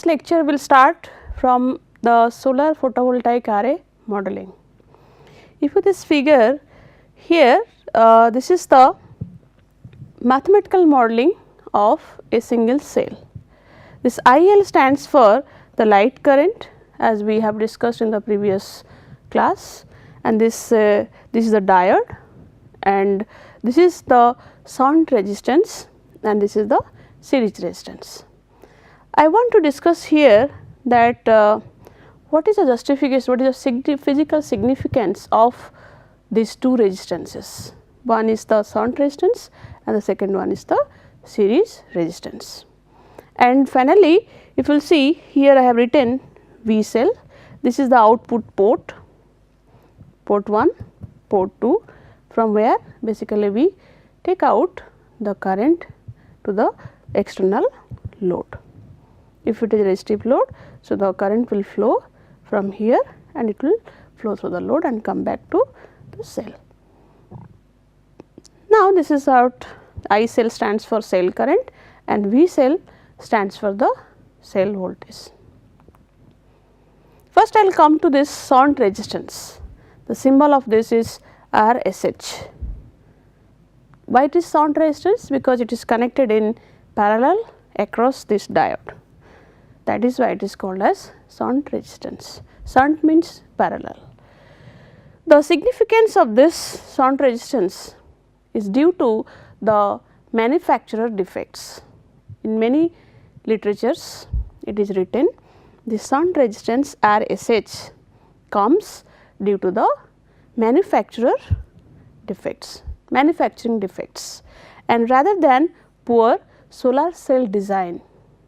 this lecture will start from the solar photovoltaic array modeling. If you this figure here, this is the mathematical modeling of a single cell. This IL stands for the light current, as we have discussed in the previous class, and this is the diode, and this is the shunt resistance, and this is the series resistance. I want to discuss here that what is the justification, what is the physical significance of these two resistances. One is the shunt resistance and the second one is the series resistance. And finally, if you will see here I have written V cell, this is the output port, port 1, port 2, from where basically we take out the current to the external load. If it is a resistive load, so the current will flow from here and it will flow through the load and come back to the cell. Now, this is what I cell stands for cell current and V cell stands for the cell voltage. First I will come to this shunt resistance. The symbol of this is RSH. Why it is shunt resistance? Because it is connected in parallel across this diode. That is why it is called as shunt resistance. Shunt means parallel. The significance of this shunt resistance is due to the manufacturer defects. In many literatures it is written the shunt resistance RSH comes due to the manufacturing defects, and rather than poor solar cell design.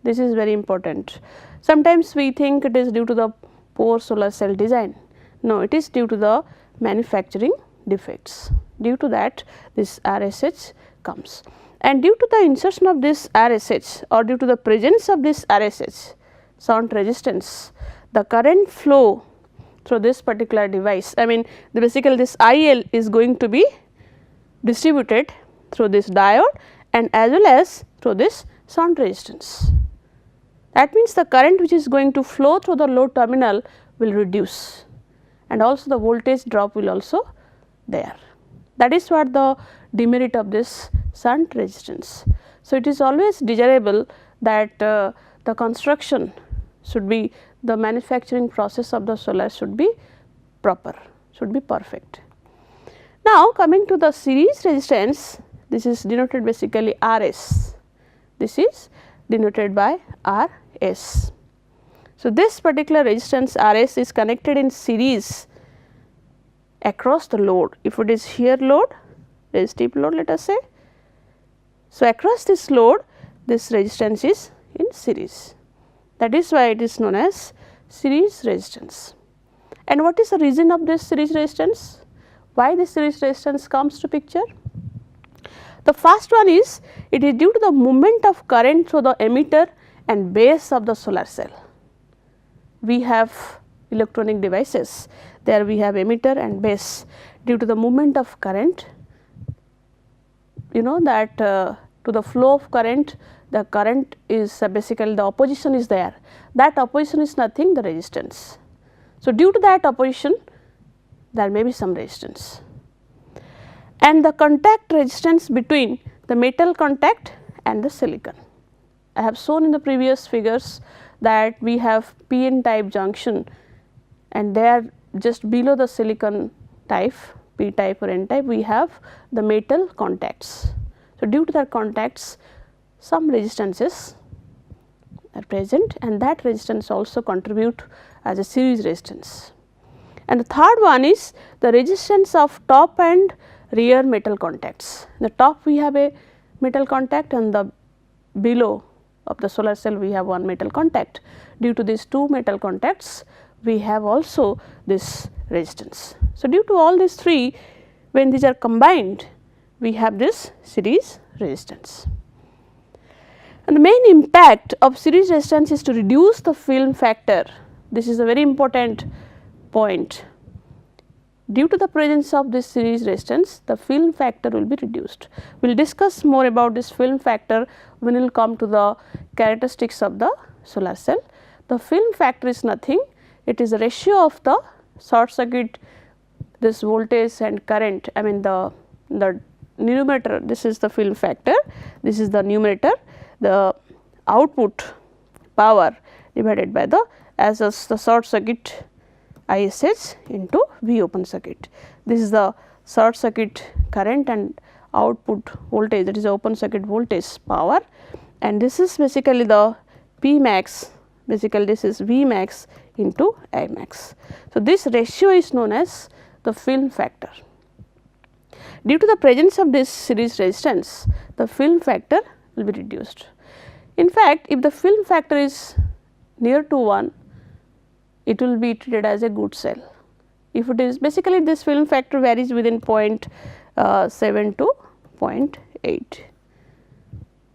This is very important. Sometimes we think it is due to the poor solar cell design. No, it is due to the manufacturing defects. Due to that this RSH comes, and due to the insertion of this RSH or due to the presence of this RSH shunt resistance, the current flow through this particular device, I mean basically this IL is going to be distributed through this diode and as well as through this shunt resistance. That means the current which is going to flow through the load terminal will reduce, and also the voltage drop will also there. That is what the demerit of this shunt resistance. So, it is always desirable that the construction should be, the manufacturing process of the solar should be proper, should be perfect. Now, coming to the series resistance, this is denoted basically RS, this is denoted by RS. So, this particular resistance RS is connected in series across the load. If it is here load, resistive load let us say. So, across this load this resistance is in series, that is why it is known as series resistance. And what is the reason of this series resistance? Why this series resistance comes to picture? The first one is, it is due to the movement of current through the emitter and base of the solar cell. We have electronic devices, there we have emitter and base. Due to the movement of current, you know that to the flow of current, the current is basically the opposition is there, that opposition is nothing, the resistance. So, due to that opposition there may be some resistance, and the contact resistance between the metal contact and the silicon. I have shown in the previous figures that we have PN type junction and there just below the silicon type, P type or N type, we have the metal contacts. So, due to the contacts some resistances are present, and that resistance also contribute as a series resistance. And the third one is the resistance of top and rear metal contacts. In the top we have a metal contact and the below of the solar cell we have one metal contact. Due to these two metal contacts we have also this resistance. So, due to all these three, when these are combined we have this series resistance. And the main impact of series resistance is to reduce the film factor. This is a very important point. Due to the presence of this series resistance, the film factor will be reduced. We will discuss more about this film factor when we will come to the characteristics of the solar cell. the film factor is nothing, it is a ratio of the short circuit this voltage and current, I mean the numerator, this is the film factor, this is the numerator, the output power divided by the the short circuit ISH into V open circuit. This is the short circuit current and output voltage, that is open circuit voltage power, and this is basically the P max, basically this is V max into I max. So, this ratio is known as the film factor. Due to the presence of this series resistance, the film factor will be reduced. In fact, if the film factor is near to 1, it will be treated as a good cell. If it is, basically this film factor varies within 0.7 to 0.8.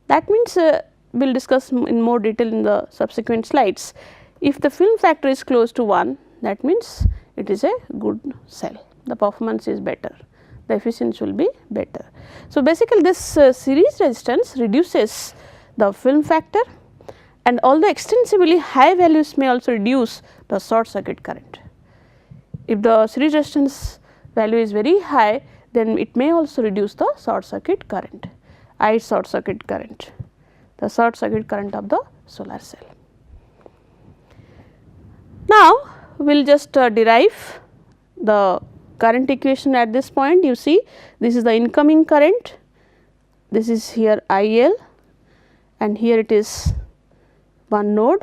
That means we will discuss in more detail in the subsequent slides. If the film factor is close to 1, that means it is a good cell, the performance is better, the efficiency will be better. So, basically this series resistance reduces the film factor, and although extensively high values may also reduce the short circuit current. If the series resistance value is very high, then it may also reduce the short circuit current, I short circuit current, the short circuit current of the solar cell. Now, we will just derive the current equation at this point. You see, this is the incoming current, this is here IL, and here it is one node,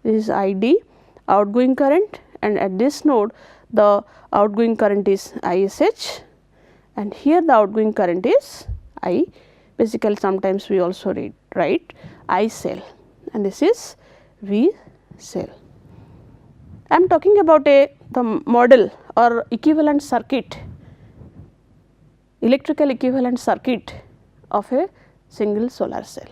this is ID, outgoing current, and at this node the outgoing current is ISH, and here the outgoing current is I, basically sometimes we also write I cell, and this is V cell. I am talking about the model or equivalent circuit, electrical equivalent circuit of a single solar cell.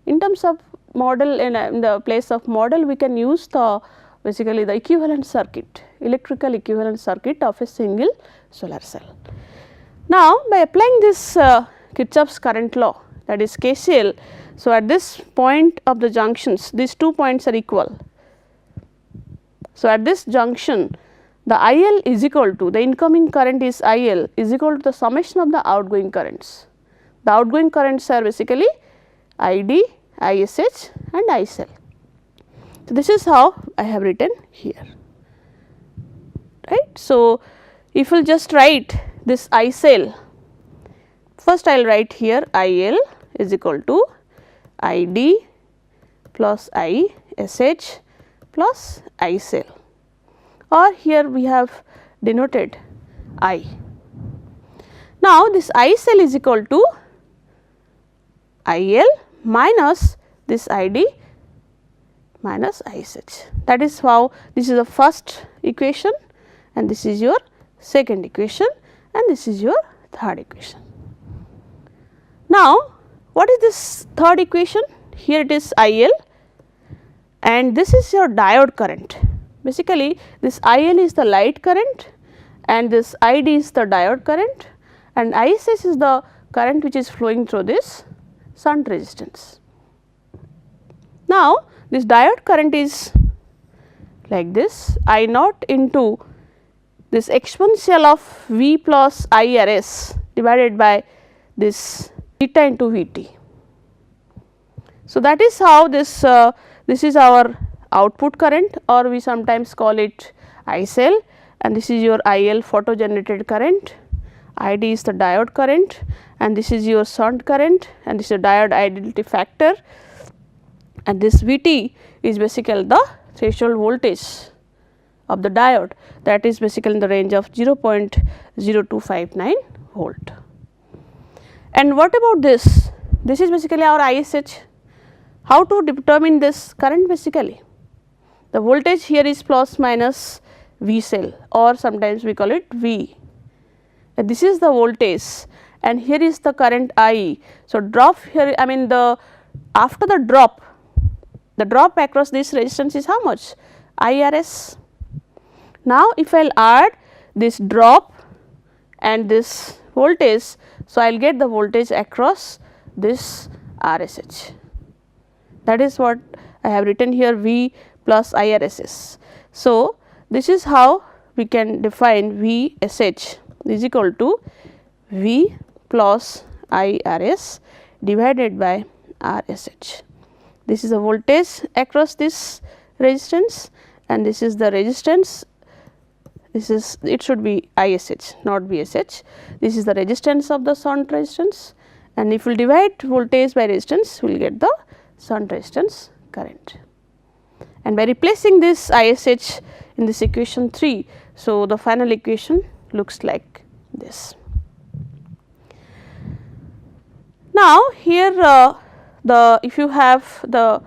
In terms of model, in the place of model, we can use the basically the equivalent circuit, electrical equivalent circuit of a single solar cell. Now, by applying this Kirchhoff's current law, that is KCL, so at this point of the junctions, these 2 points are equal. So, at this junction, the IL is equal to, the incoming current is IL is equal to the summation of the outgoing currents. The outgoing currents are basically ID, ISH and I cell. So, this is how I have written here, right. So, if you will just write this I cell, first I will write here IL is equal to ID plus ISH plus I cell, or here we have denoted I. Now, this I cell is equal to IL minus this ID minus ISH. That is how, this is the first equation and this is your second equation and this is your third equation. Now, what is this third equation? Here it is IL and this is your diode current. Basically, this IL is the light current and this ID is the diode current and ISH is the current which is flowing through this shunt resistance. Now, this diode current is like this, I naught into this exponential of V plus IRS divided by this theta into Vt. So, that is how this is our output current, or we sometimes call it I cell, and this is your IL photo generated current, ID is the diode current and this is your shunt current and this is a diode ideality factor, and this Vt is basically the threshold voltage of the diode, that is basically in the range of 0.0259 volt. And what about this? This is basically our ISH. How to determine this current? Basically, the voltage here is plus minus V cell, or sometimes we call it V. And this is the voltage and here is the current I. So, drop here, I mean the after the drop across this resistance is how much? IRS. Now, if I will add this drop and this voltage, so I will get the voltage across this RSH. That is what I have written here V plus IRSS. So, this is how we can define VSH is equal to V plus IRS divided by RSH. This is the voltage across this resistance and this is the resistance. This is, it should be ISH not VSH. This is the resistance of the shunt resistance, and if we divide voltage by resistance we will get the shunt resistance current. And by replacing this ISH in this equation 3, so the final equation looks like this. Now, here the if you have the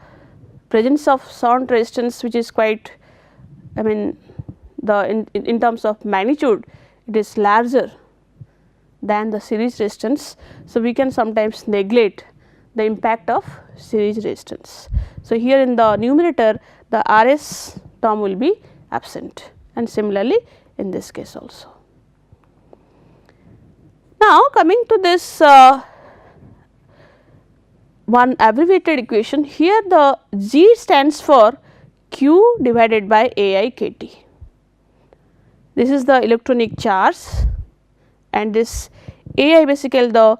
presence of shunt resistance which is quite, I mean the in terms of magnitude it is larger than the series resistance. So, we can sometimes neglect the impact of series resistance. So, here in the numerator the RS term will be absent, and similarly in this case also. Now, coming to this one abbreviated equation, here the G stands for Q divided by AI KT. This is the electronic charge and this AI basically the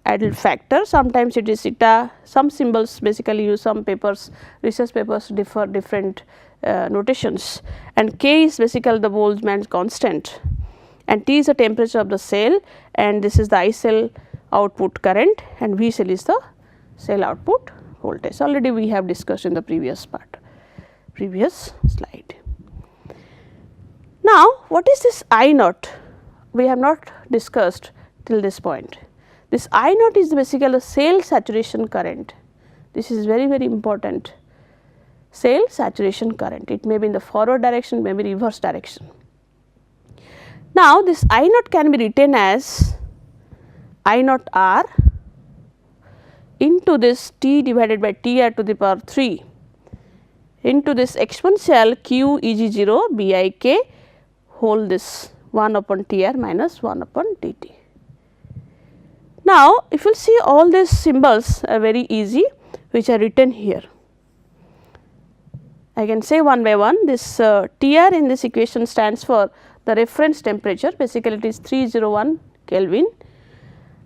idle factor, sometimes it is eta, some symbols basically use, some papers, research papers differ different notations, and K is basically the Boltzmann constant, and T is the temperature of the cell, and this is the I cell output current, and V cell is the cell output voltage. Already we have discussed in the previous slide. Now, what is this I naught? We have not discussed till this point. This I naught is basically the cell saturation current. This is very important. Cell saturation current, it may be in the forward direction, may be reverse direction. Now, this I naught can be written as I naught R into this T divided by T r to the power 3 into this exponential Q Eg0 Bik whole this 1 upon T r minus 1 upon T t. Now, if you see all these symbols are very easy which are written here. I can say one by one, this T r in this equation stands for the reference temperature, basically it is 301 Kelvin,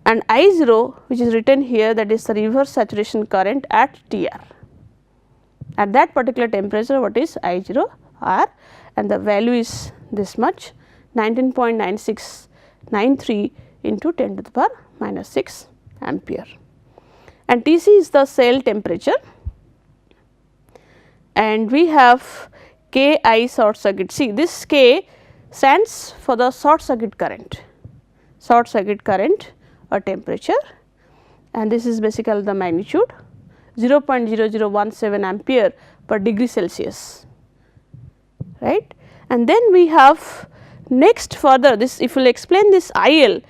and I0 which is written here, that is the reverse saturation current at T r. At that particular temperature, what is I0 R, and the value is this much, 19.9693 into 10 to the power minus 6 ampere, and T c is the cell temperature, and we have K I short circuit. See, this K stands for the short circuit current or temperature, and this is basically the magnitude 0.0017 ampere per degree Celsius, right. And then we have next further this, if you will explain this IL,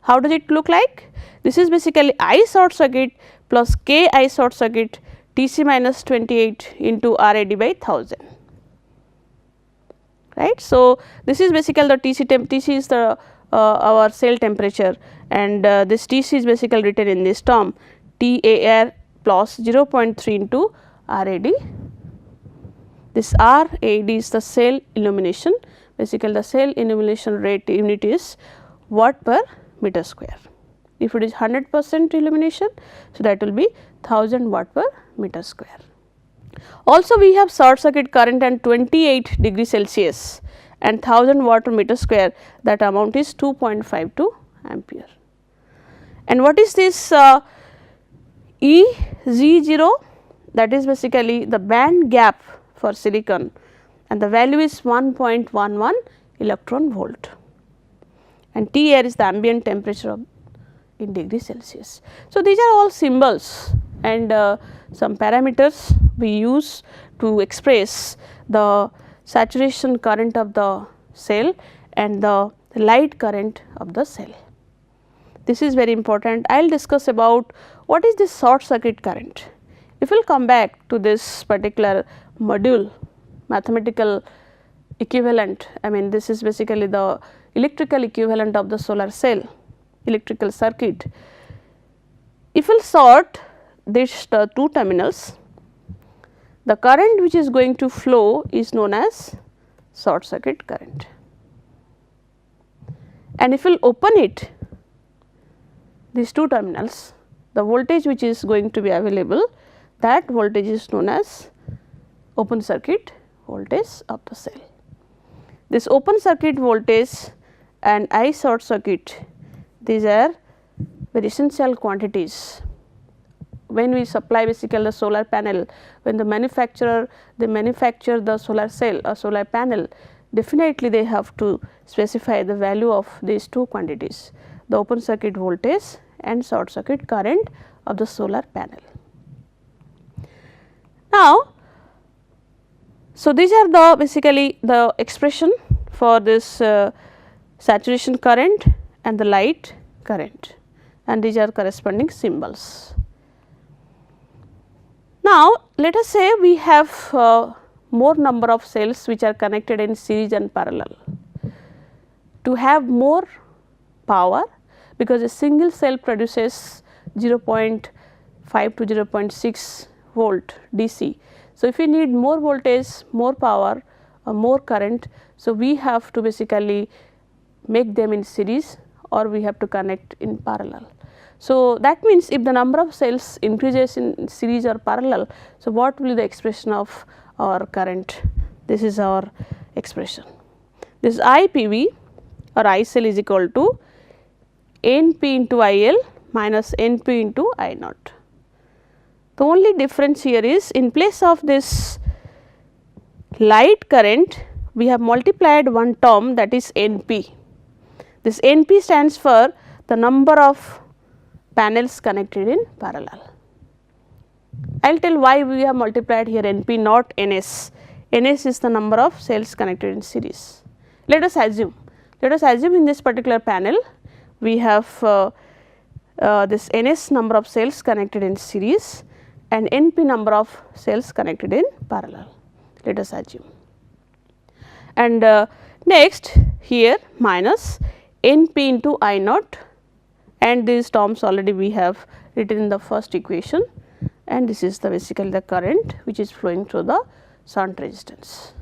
how does it look like? This is basically I short circuit plus K I short circuit Tc minus 28 into RAD by 1000, right. So, this is basically the Tc is the our cell temperature, and this Tc is basically written in this term TAR plus 0.3 into RAD. This RAD is the cell illumination, basically the cell illumination rate unit is watt per meter square. If it is 100% illumination, so that will be 1000 watt per meter square. Also, we have short circuit current at 28 degree Celsius and 1000 watt per meter square, that amount is 2.52 ampere. And what is this EZ0? That is basically the band gap for silicon, and the value is 1.11 electron volt, and T air is the ambient temperature of in degree Celsius. So, these are all symbols and some parameters we use to express the saturation current of the cell and the light current of the cell. This is very important. I will discuss about what is this short circuit current. If we will come back to this particular module, mathematical equivalent, I mean this is basically the electrical equivalent of the solar cell electrical circuit. If we will sort these two terminals, the current which is going to flow is known as short circuit current. And if we will open it, these two terminals, the voltage which is going to be available, that voltage is known as open circuit voltage of the cell. This open circuit voltage and I short circuit, these are very essential quantities. When we supply basically the solar panel, when the manufacturer they manufacture the solar cell or solar panel, definitely they have to specify the value of these two quantities, the open circuit voltage and short circuit current of the solar panel. Now, so these are the basically the expression for this saturation current and the light current, and these are corresponding symbols. Now, let us say we have more number of cells which are connected in series and parallel. To have more power, because a single cell produces 0.5 to 0.6 volt DC. So, if we need more voltage, more power or more current, so we have to basically make them in series or we have to connect in parallel. So, that means if the number of cells increases in series or parallel, so what will be the expression of our current? This is our expression. This IPV or I cell is equal to NP into IL minus NP into I naught. The only difference here is, in place of this light current, we have multiplied one term, that is NP. This NP stands for the number of panels connected in parallel. I will tell why we have multiplied here NP, not NS. NS is the number of cells connected in series. Let us assume in this particular panel we have this NS number of cells connected in series and NP number of cells connected in parallel, let us assume. And next here minus NP into I naught, and these terms already we have written in the first equation, and this is the basically the current which is flowing through the shunt resistance.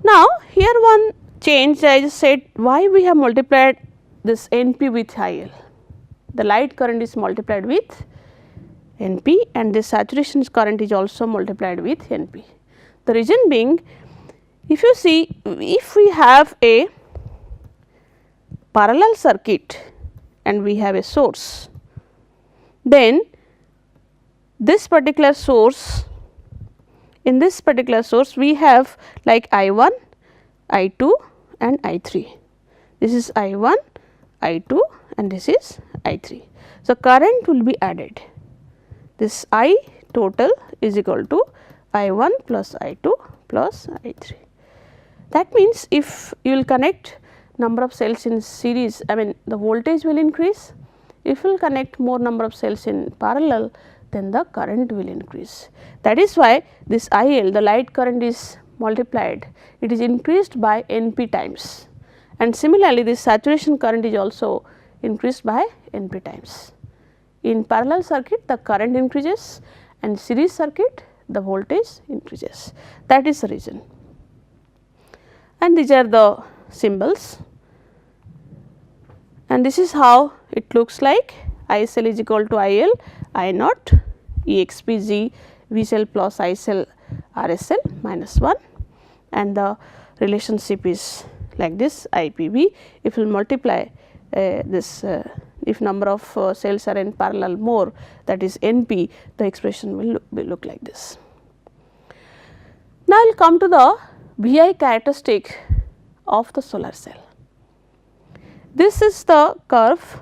Now, here one change, I just said why we have multiplied this NP with IL. The light current is multiplied with NP and this saturation current is also multiplied with NP. The reason being, if you see, if we have a parallel circuit and we have a source, then this particular source, in this particular source we have like I1, I2 and I3. This is I1, I2 and this is I3. So, current will be added. This I total is equal to I1 plus I2 plus I3. That means, if you will connect number of cells in series, I mean the voltage will increase. If you will connect more number of cells in parallel, then the current will increase. That is why this IL, the light current, is multiplied, it is increased by NP times, and similarly this saturation current is also increased by NP times. In parallel circuit the current increases and series circuit the voltage increases, that is the reason. And these are the symbols, and this is how it looks like. I cell is equal to IL, I naught, EXP G V cell plus I cell RSL minus 1, and the relationship is like this IPV. If we multiply this, if number of cells are in parallel more, that is NP, the expression will look like this. Now, I will come to the VI characteristic of the solar cell. This is the curve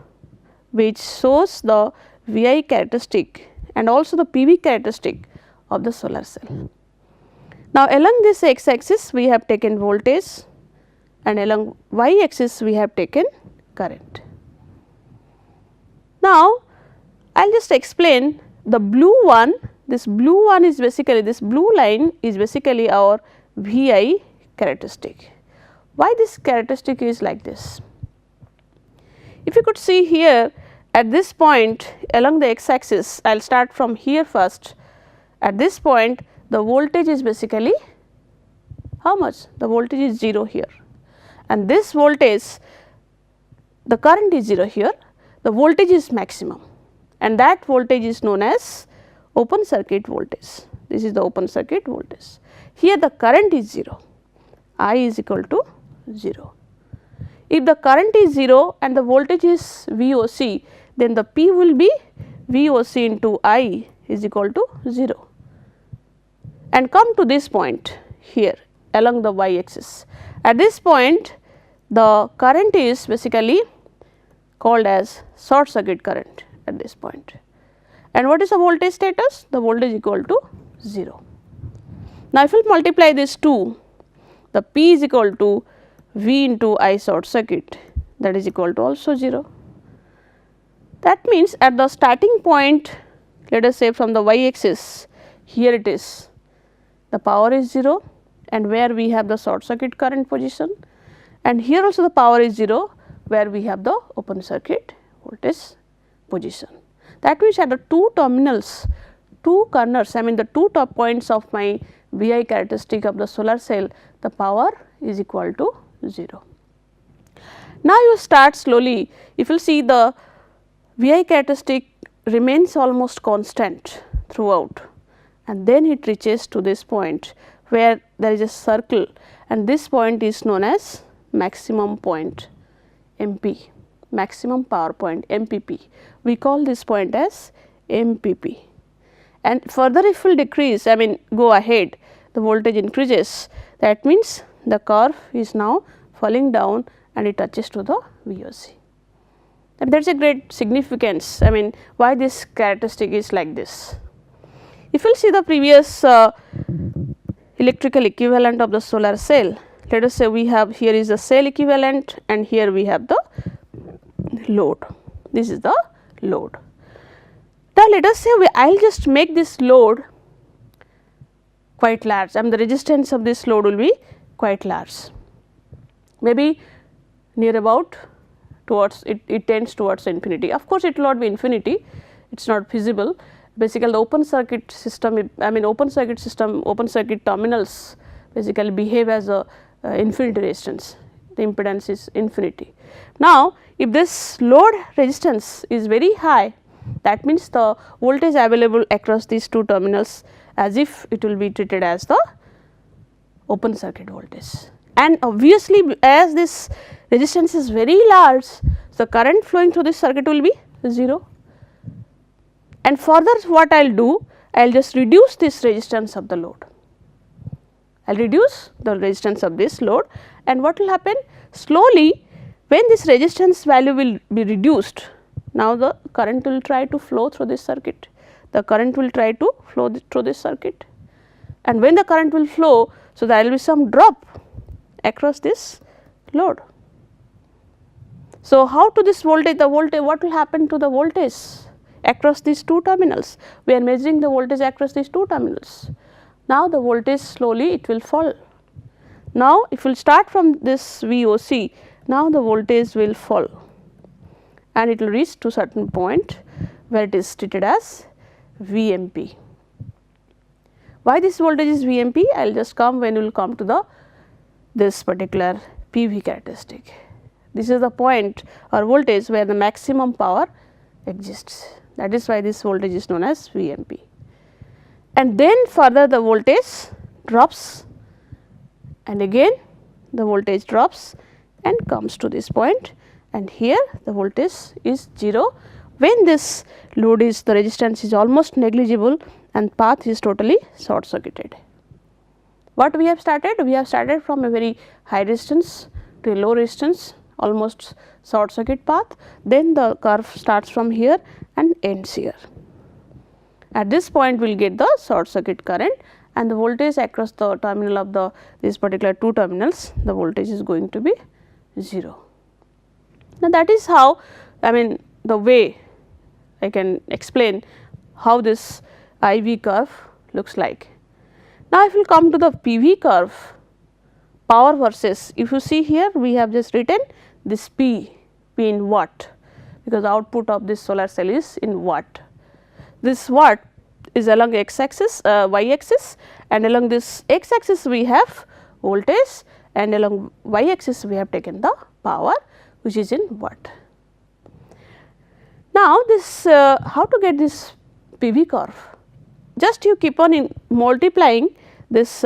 which shows the VI characteristic and also the PV characteristic of the solar cell. Now, along this x axis we have taken voltage and along y axis we have taken current. Now, I will just explain the blue one. This blue one is basically, this blue line is basically our VI characteristic. Why this characteristic is like this? If you could see here at this point along the x axis, I will start from here first. At this point the voltage is basically how much? The voltage is 0 here, and this voltage, the current is 0 here, the voltage is maximum, and that voltage is known as open circuit voltage. This is the open circuit voltage. Here the current is 0, I is equal to 0. If the current is 0 and the voltage is VOC, then the P will be VOC into I is equal to 0. And come to this point here along the y axis. At this point, the current is basically called as short circuit current at this point. And what is the voltage status? The voltage equal to 0. Now, if we multiply this 2, the P is equal to V into I short circuit, that is equal to also 0. That means, at the starting point, let us say from the y axis, here it is, the power is 0, and where we have the short circuit current position, and here also the power is 0, where we have the open circuit voltage position. That means, at the two terminals, two corners, I mean the two top points of my VI characteristic of the solar cell, the power is equal to 0. Now, you start slowly, if you see the VI characteristic remains almost constant throughout, and then it reaches to this point where there is a circle, and this point is known as maximum point MP, maximum power point MPP. We call this point as MPP. And further if we will decrease, I mean go ahead, the voltage increases, that means the curve is now falling down and it touches to the VOC. And that is a great significance, I mean why this characteristic is like this. If you will see the previous electrical equivalent of the solar cell, let us say we have here is the cell equivalent and here we have the load, this is the load. Now, let us say I will just make this load quite large, I mean the resistance of this load will be quite large, maybe near about towards it tends towards infinity. Of course, it will not be infinity, it is not feasible. Basically, the open circuit system, I mean open circuit system, open circuit terminals basically behave as a infinity resistance, the impedance is infinity. Now, if this load resistance is very high, that means the voltage available across these two terminals as if it will be treated as the open circuit voltage. And obviously, as this resistance is very large, the current flowing through this circuit will be 0. And further what I will do, I will just reduce this resistance of the load. I will reduce the resistance of this load, and what will happen? Slowly, when this resistance value will be reduced, now the current will try to flow through this circuit. The current will try to flow through this circuit, and when the current will flow, so there will be some drop across this load. So, how to this voltage, what will happen to the voltage across these two terminals? We are measuring the voltage across these two terminals. Now, the voltage slowly it will fall. Now, if we will start from this VOC, now the voltage will fall and it will reach to certain point where it is treated as VMP. Why this voltage is VMP? I will just come when we will come to this particular PV characteristic. This is the point or voltage where the maximum power exists, that is why this voltage is known as VMP. And then further the voltage drops, and again the voltage drops and comes to this point, and here the voltage is 0 when this load is, the resistance is almost negligible and path is totally short circuited. What we have started? We have started from a very high resistance to a low resistance, almost short circuit path, then the curve starts from here and ends here. At this point we will get the short circuit current, and the voltage across the terminal of these particular two terminals, the voltage is going to be 0. Now, that is how, I mean the way I can explain how this IV curve looks like. Now, if we come to the PV curve, power versus, if you see here we have just written this P in watt, because output of this solar cell is in watt. This watt is along x axis, y axis, and along this x axis we have voltage, and along y axis we have taken the power, which is in watt. Now, this how to get this PV curve? Just you keep on multiplying this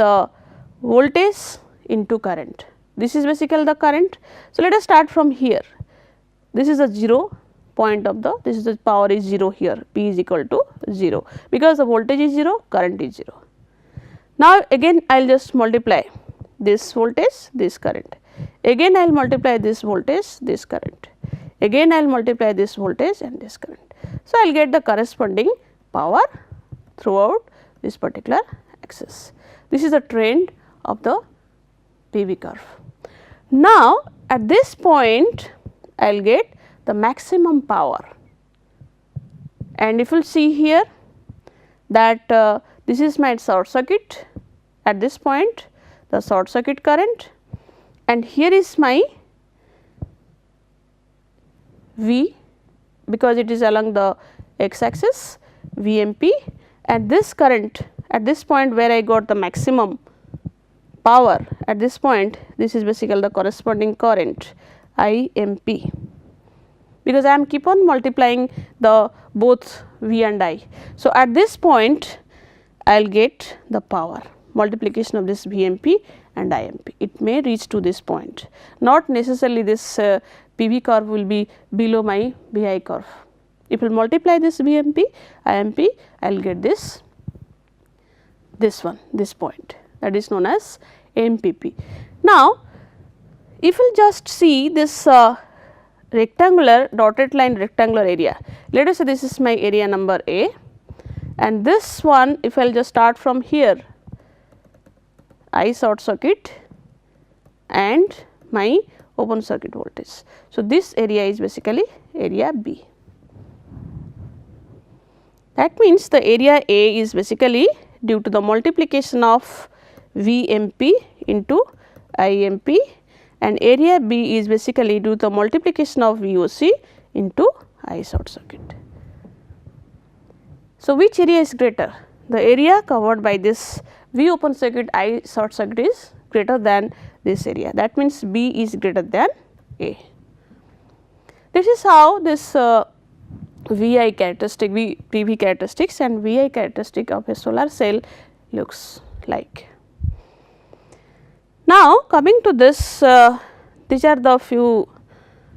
voltage into current. This is basically the current. So, let us start from here. This is the 0 point of the, this is the power is 0 here, P is equal to 0, because the voltage is 0, current is 0. Now, again I will just multiply this voltage, this current, again I will multiply this voltage, this current, again I will multiply this voltage and this current. So, I will get the corresponding power throughout this particular axis. This is the trend of the PV curve. Now, at this point I will get the maximum power, and if you will see here that this is my short circuit at this point, the short circuit current, and here is my V, because it is along the x axis VMP, and this current at this point where I got the maximum power at this point, this is basically the corresponding current IMP, because I am keep on multiplying the both V and I. So, at this point I will get the power multiplication of this VMP and IMP. It may reach to this point, not necessarily this PV curve will be below my VI curve. If you multiply this VMP, IMP, I will get this one, this point, that is known as MPP. Now, if you just see this rectangular dotted line rectangular area, let us say this is my area number A, and this one if I will just start from here, I short circuit and my open circuit voltage. So, this area is basically area B. That means the area A is basically due to the multiplication of VMP into IMP, and area B is basically due to the multiplication of VOC into I short circuit. So, which area is greater? The area covered by this V open circuit I short circuit is greater than this area, that means B is greater than A. This is how this VI characteristic, PV characteristics and VI characteristic of a solar cell looks like. Now, coming to this, these are the few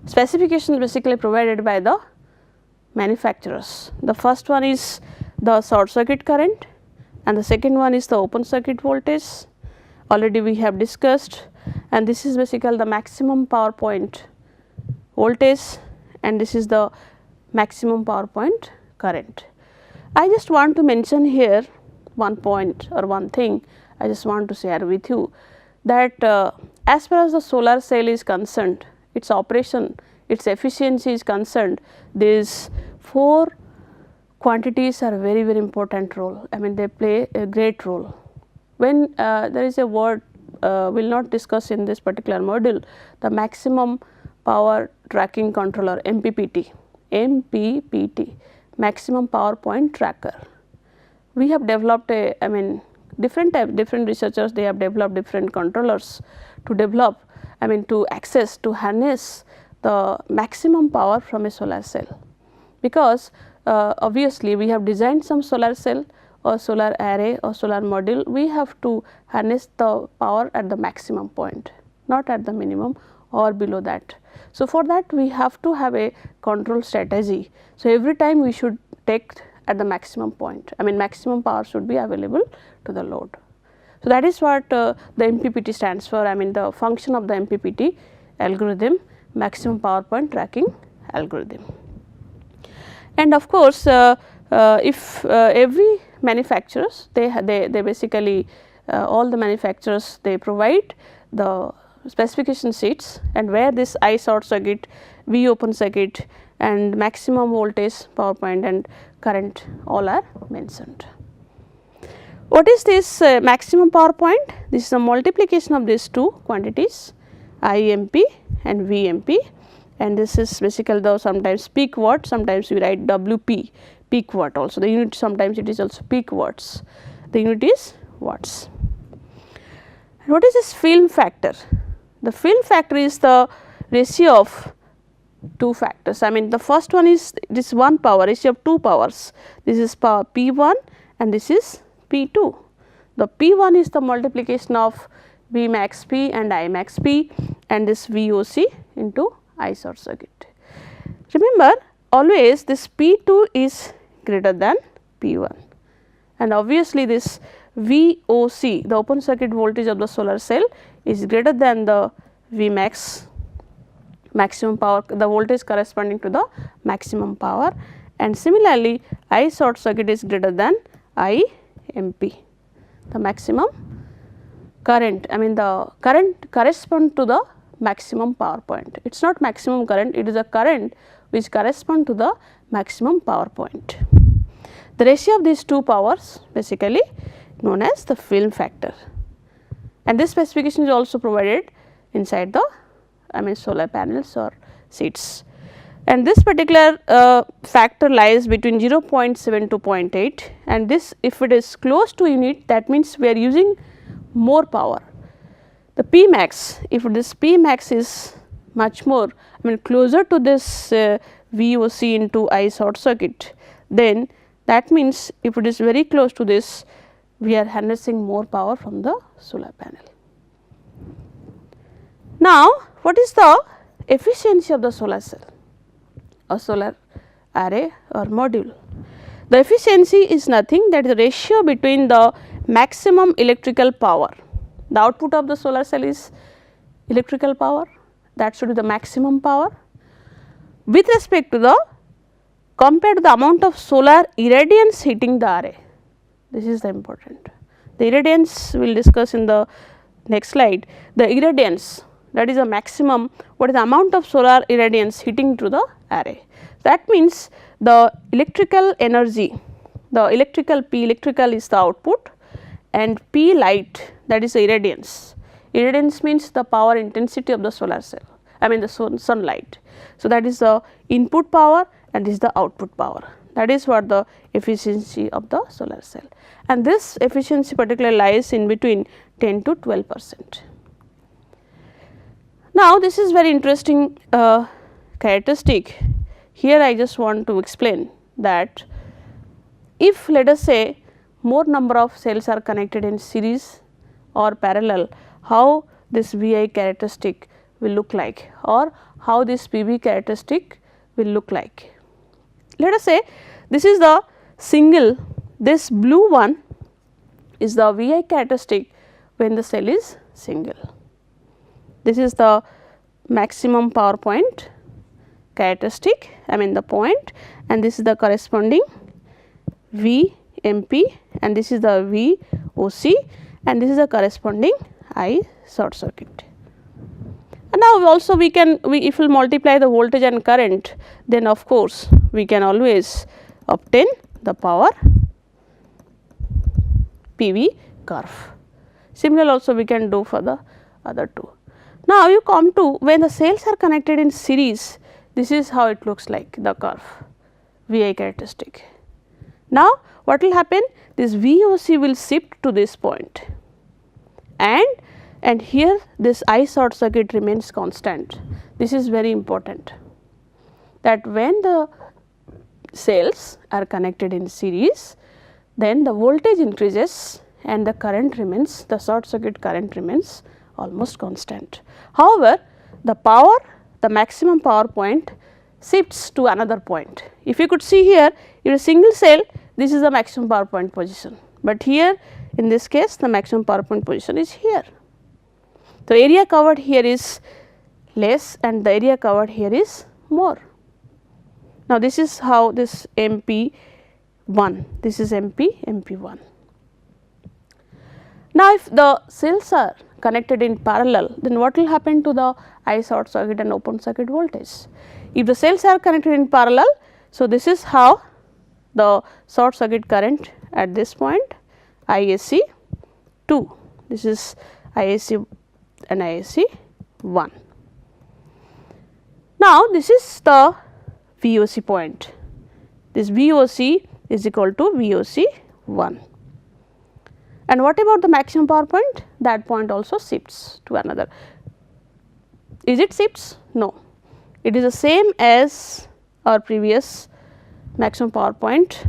specifications basically provided by the manufacturers. The first one is the short circuit current, and the second one is the open circuit voltage, already we have discussed, and this is basically the maximum power point voltage, and this is the maximum power point current. I just want to mention here one point or one thing I just want to share with you, that as far as the solar cell is concerned, its operation, its efficiency is concerned, these 4 quantities are very important role. I mean, they play a great role. When there is a word we will not discuss in this particular module, the maximum power tracking controller, MPPT, maximum power point tracker. We have developed a, I mean, different researchers, they have developed different controllers to develop, I mean, to access, to harness the maximum power from a solar cell, because obviously we have designed some solar cell or solar array or solar module, we have to harness the power at the maximum point, not at the minimum or below that. So, for that we have to have a control strategy. So, every time we should take at the maximum point, I mean maximum power should be available to the load. So, that is what the MPPT stands for, I mean the function of the MPPT algorithm, maximum power point tracking algorithm. And of course, if every manufacturers they basically all the manufacturers they provide the specification sheets, and where this I short circuit, V open circuit and maximum voltage, power point and current all are mentioned. What is this maximum power point? This is a multiplication of these 2 quantities IMP and VMP, and this is basically the sometimes peak watt, sometimes we write WP, peak watt also, the unit sometimes it is also peak watts, the unit is watts. And what is this film factor? The film factor is the ratio of two factors. I mean the first one is this one power, ratio of two powers. This is power P1 and this is P2. The P1 is the multiplication of V max P and I max P and this VOC into I short circuit. Remember always this P2 is greater than P1 and obviously this VOC, the open circuit voltage of the solar cell, is greater than the V max, maximum power, the voltage corresponding to the maximum power, and similarly I short circuit is greater than I MP, the maximum current. I mean the current correspond to the maximum power point. It is not maximum current, it is a current which correspond to the maximum power point. The ratio of these two powers basically known as the film factor, and this specification is also provided inside the solar panels or sheets, and this particular factor lies between 0.7 to 0.8, and this if it is close to unit, that means we are using more power. The P max, if this P max is much more, closer to this VOC into I short circuit, then that means if it is very close to this, we are harnessing more power from the solar panel. Now, what is the efficiency of the solar cell or solar array or module? The efficiency is nothing, that is the ratio between the maximum electrical power. The output of the solar cell is electrical power, that should be the maximum power, with respect to the compared to the amount of solar irradiance hitting the array. This is the important. The irradiance we will discuss in the next slide. The irradiance, that is a maximum, what is the amount of solar irradiance hitting to the array. That means the electrical energy, the electrical P electrical is the output and P light, that is the irradiance. Irradiance means the power intensity of the solar cell, the sunlight. So, that is the input power and this is the output power. That is what the efficiency of the solar cell, and this efficiency particularly lies in between 10 to 12%. Now, this is very interesting characteristic. Here I just want to explain that if let us say more number of cells are connected in series or parallel, how this VI characteristic will look like or how this PV characteristic will look like. Let us say this is the single, this blue one is the VI characteristic when the cell is single. This is the maximum power point characteristic, the point, and this is the corresponding VMP and this is the VOC and this is the corresponding I short circuit. And now also we can, if we multiply the voltage and current, then of course we can always obtain the power PV curve. Similar also we can do for the other two. Now, you come to when the cells are connected in series, this is how it looks like, the curve VI characteristic. Now, what will happen? This VOC will shift to this point and here this I short circuit remains constant. This is very important, that when the cells are connected in series, then the voltage increases and the current remains, the short circuit current remains almost constant. However, the power, the maximum power point shifts to another point. If you could see here, in a single cell, this is the maximum power point position, but here in this case the maximum power point position is here. The area covered here is less and the area covered here is more. Now, this is how this MP1, this is MP1. Now, if the cells are connected in parallel, then what will happen to the I short circuit and open circuit voltage? If the cells are connected in parallel, so this is how the short circuit current at this point ISC 2, this is ISC and ISC 1. Now, this is the VOC point, this VOC is equal to VOC 1, And what about the maximum power point? That point also shifts to another. Is it shifts? No, it is the same as our previous maximum power point.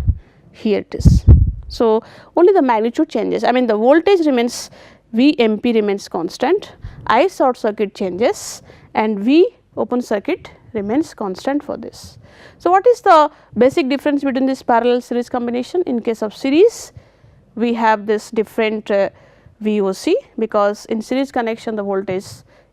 Here it is. So, only the magnitude changes, I mean the voltage remains, VMP remains constant, I short circuit changes and V open circuit remains constant for this. So, what is the basic difference between this parallel series combination? In case of series, we have this different VOC, because in series connection the voltage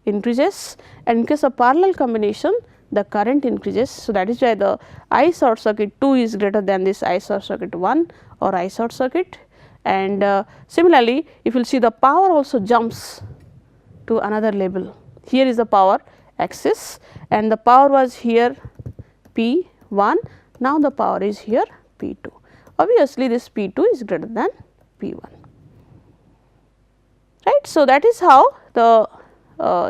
increases, and in case of parallel combination the current increases. So, that is why the I short circuit 2 is greater than this I short circuit 1 or I short circuit, and similarly if you will see the power also jumps to another level. Here is the power axis and the power was here P 1, now the power is here P 2. Obviously, this P 2 is greater than P 1, right. So, that is how the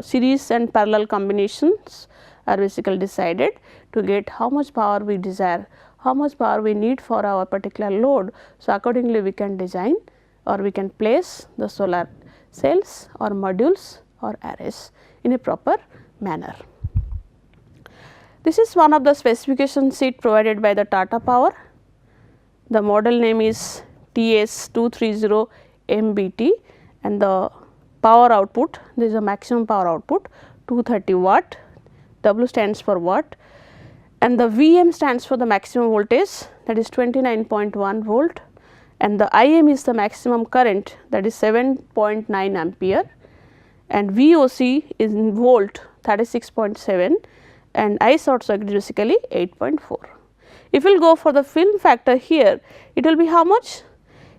series and parallel combinations are basically decided to get how much power we desire, how much power we need for our particular load. So, accordingly we can design or we can place the solar cells or modules or arrays in a proper manner. This is one of the specification sheet provided by the Tata Power. The model name is TS230 MBT and the power output, this is a maximum power output 230 watt, W stands for watt, and the Vm stands for the maximum voltage, that is 29.1 volt, and the Im is the maximum current, that is 7.9 ampere, and VOC is in volt 36.7, and I short circuit is basically 8.4. If we will go for the film factor here, it will be how much?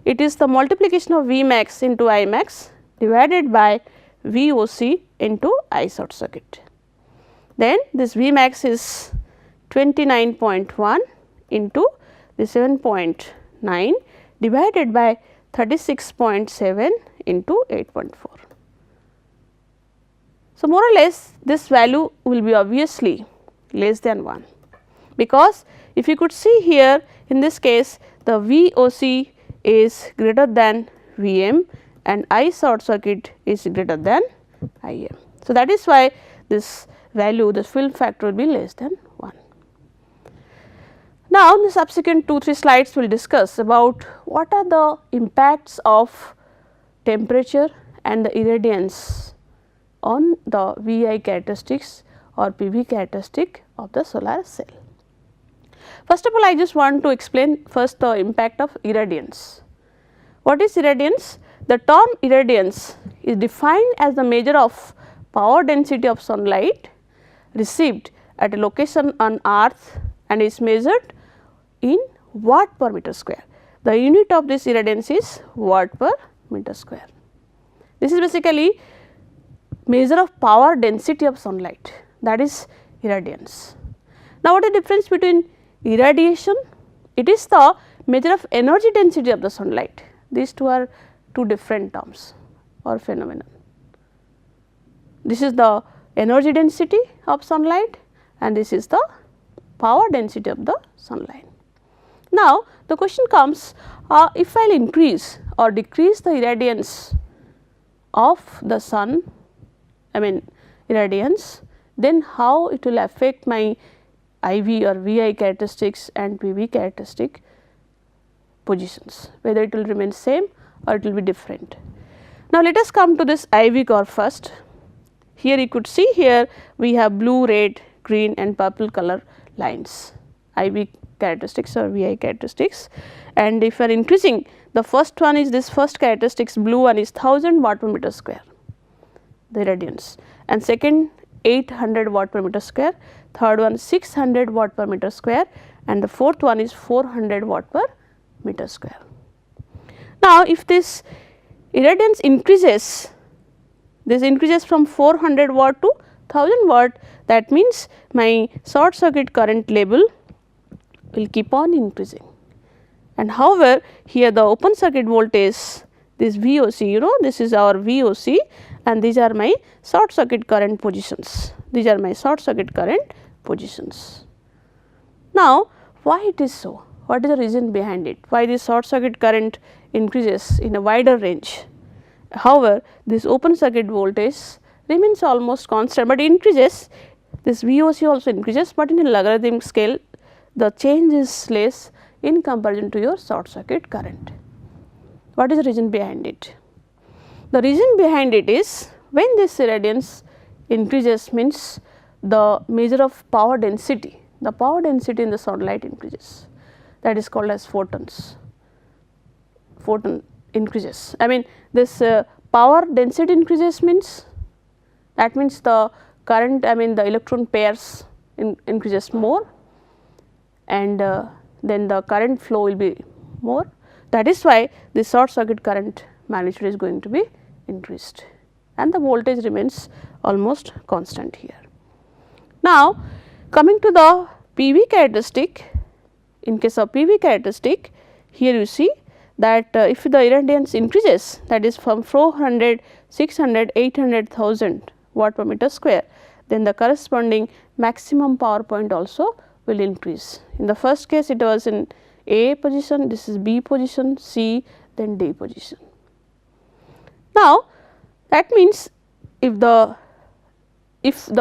It is the multiplication of Vmax into Imax divided by VOC into I short circuit. Then this Vmax is 29.1 into the 7.9 divided by 36.7 into 8.4. So, more or less this value will be obviously less than 1, because if you could see here in this case the VOC is greater than Vm and I short circuit is greater than Im. So, that is why this value, the film factor will be less than 1. Now, in the subsequent 2-3 slides we will discuss about what are the impacts of temperature and the irradiance on the VI characteristics or PV characteristic of the solar cell. First of all, I just want to explain first the impact of irradiance. What is irradiance? The term irradiance is defined as the measure of power density of sunlight received at a location on earth and is measured in watt per meter square. The unit of this irradiance is watt per meter square. This is basically measure of power density of sunlight, that is irradiance. Now, what is the difference between irradiation? It is the measure of energy density of the sunlight. These two are two different terms or phenomena. This is the energy density of sunlight and this is the power density of the sunlight. Now, the question comes, if I will increase or decrease the irradiance of the sun, I mean irradiance, then how it will affect my IV or VI characteristics and PV characteristic positions, whether it will remain same or it will be different. Now, let us come to this IV curve first. Here you could see here we have blue, red, green and purple color lines, IV characteristics or VI characteristics, and if you are increasing, the first one is this first characteristics, blue one is 1000 watt per meter square, the irradiance, and second 800 watt per meter square, third one 600 watt per meter square and the fourth one is 400 watt per meter square. Now, if this irradiance increases, this increases from 400 watt to 1000 watt, that means my short circuit current level will keep on increasing. And however, here the open circuit voltage, this VOC, you know, this is our VOC and these are my short circuit current positions. These are my short circuit current positions. Now, why it is so? What is the reason behind it? Why this short circuit current increases in a wider range. However, this open circuit voltage remains almost constant, but increases, this VOC also increases, but in a logarithmic scale the change is less in comparison to your short circuit current. What is the reason behind it? The reason behind it is when this irradiance increases means the measure of power density, the power density in the sunlight increases, that is called as photons, photon increases. I mean this power density increases means, that means the current, I mean the electron pairs increases more, and then the current flow will be more. That is why the short circuit current magnitude is going to be increased and the voltage remains almost constant here. Now, coming to the PV characteristic, in case of PV characteristic, here you see that if the irradiance increases, that is from 400, 600, 800,000 watt per meter square, then the corresponding maximum power point also will increase. In the first case it was in A position, this is B position, C, then D position. Now, that means if the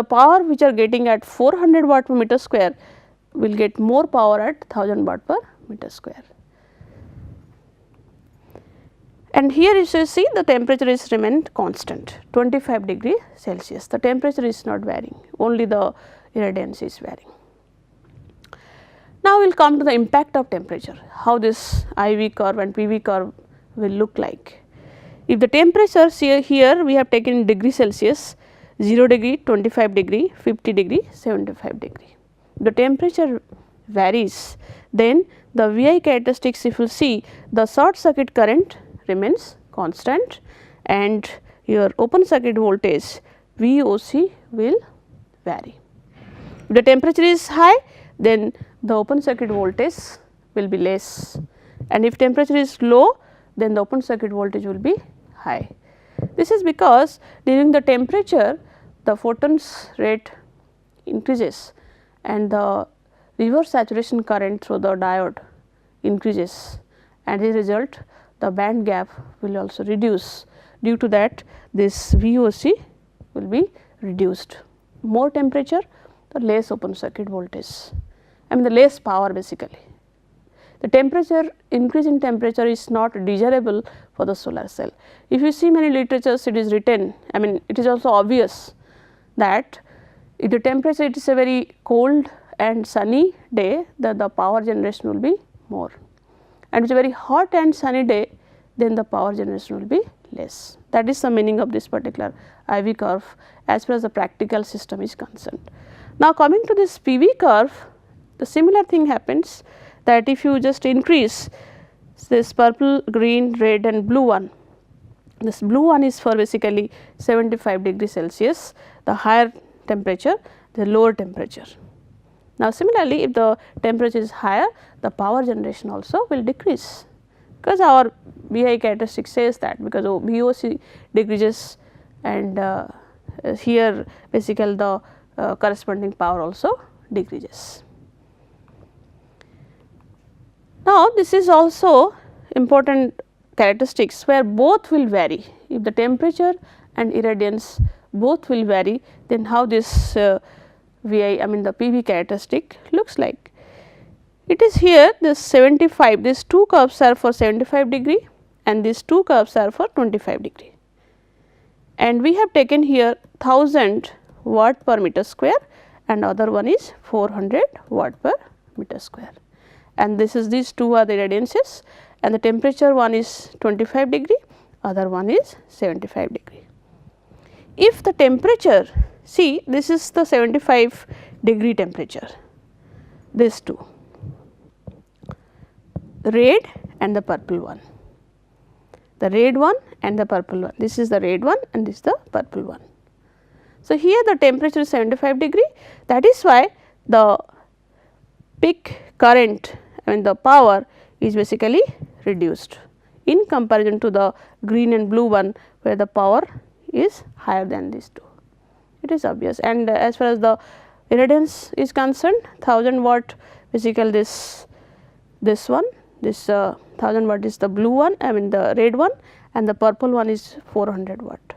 power which are getting at 400 watt per meter square will get more power at 1000 watt per meter square. And here you see the temperature is remained constant 25 degree Celsius, the temperature is not varying, only the irradiance is varying. Now, we will come to the impact of temperature, how this IV curve and PV curve will look like. If the temperature, see here we have taken degree Celsius, 0 degree, 25 degree, 50 degree, 75 degree. The temperature varies, then the VI characteristics, if you see, the short circuit current remains constant and your open circuit voltage VOC will vary. If the temperature is high, then the open circuit voltage will be less, and if temperature is low, then the open circuit voltage will be high. This is because during the temperature the photons rate increases and the reverse saturation current through the diode increases, and as a result the band gap will also reduce. Due to that, this VOC will be reduced. More temperature, the less open circuit voltage, I mean the less power basically. The temperature, increase in temperature is not desirable for the solar cell. If you see many literatures, it is written, I mean it is also obvious that if the temperature, it is a very cold and sunny day, the power generation will be more, and it is a very hot and sunny day, then the power generation will be less. That is the meaning of this particular IV curve as far as the practical system is concerned. Now, coming to this PV curve, the similar thing happens, that if you just increase this purple, green, red and blue one, this blue one is for basically 75 degree Celsius, the higher temperature, the lower temperature. Now, similarly, if the temperature is higher, the power generation also will decrease, because our VI characteristic says that, because VOC decreases and here basically the corresponding power also decreases. Now, this is also important characteristics where both will vary. If the temperature and irradiance both will vary, then how this VI, I mean the PV characteristic looks like. It is here this 75, these two curves are for 75 degree and these two curves are for 25 degree. And we have taken here 1000 watt per meter square and other one is 400 watt per meter square. And this is, these two are the irradiances, and the temperature one is 25 degree, other one is 75 degree. If the temperature, see this is the 75 degree temperature, these two, the red and the purple one, the red one and the purple one, this is the red one and this is the purple one. So, here the temperature is 75 degree, that is why the peak current, I mean the power is basically reduced in comparison to the green and blue one, where the power is higher than these two. It is obvious, and as far as the irradiance is concerned, 1000 watt basically this one, this 1000 watt is the blue one, I mean the red one, and the purple one is 400 watt.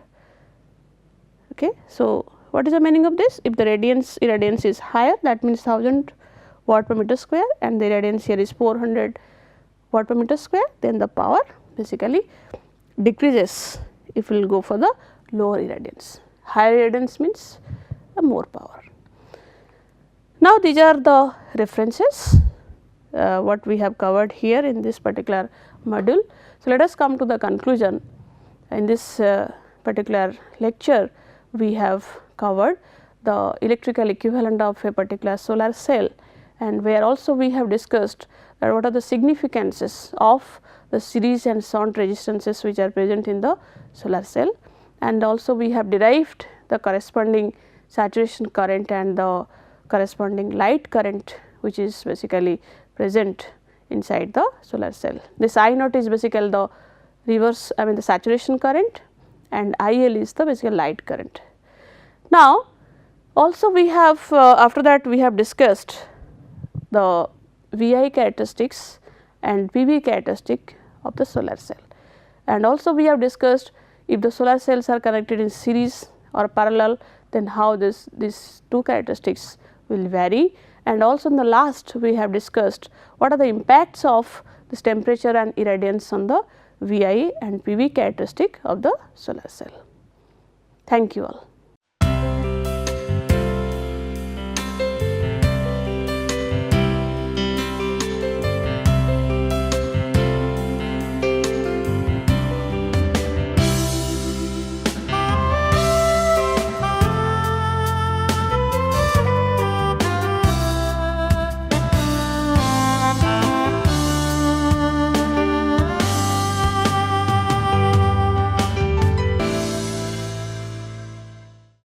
Okay. So, what is the meaning of this? If the irradiance is higher, that means 1000 watt per meter square, and the irradiance here is 400 watt per meter square, then the power basically decreases if we will go for the lower irradiance. Higher irradiance means more power. Now, these are the references what we have covered here in this particular module. So, let us come to the conclusion. In this particular lecture, we have covered the electrical equivalent of a particular solar cell, and where also we have discussed that what are the significances of the series and shunt resistances which are present in the solar cell, and also we have derived the corresponding saturation current and the corresponding light current which is basically present inside the solar cell. This I naught is basically the reverse, I mean the saturation current, and IL is the basically light current. Now, also we have after that we have discussed the VI characteristics and PV characteristic of the solar cell, and also we have discussed if the solar cells are connected in series or parallel, then how these two characteristics will vary, and also in the last we have discussed what are the impacts of this temperature and irradiance on the VI and PV characteristic of the solar cell. Thank you all.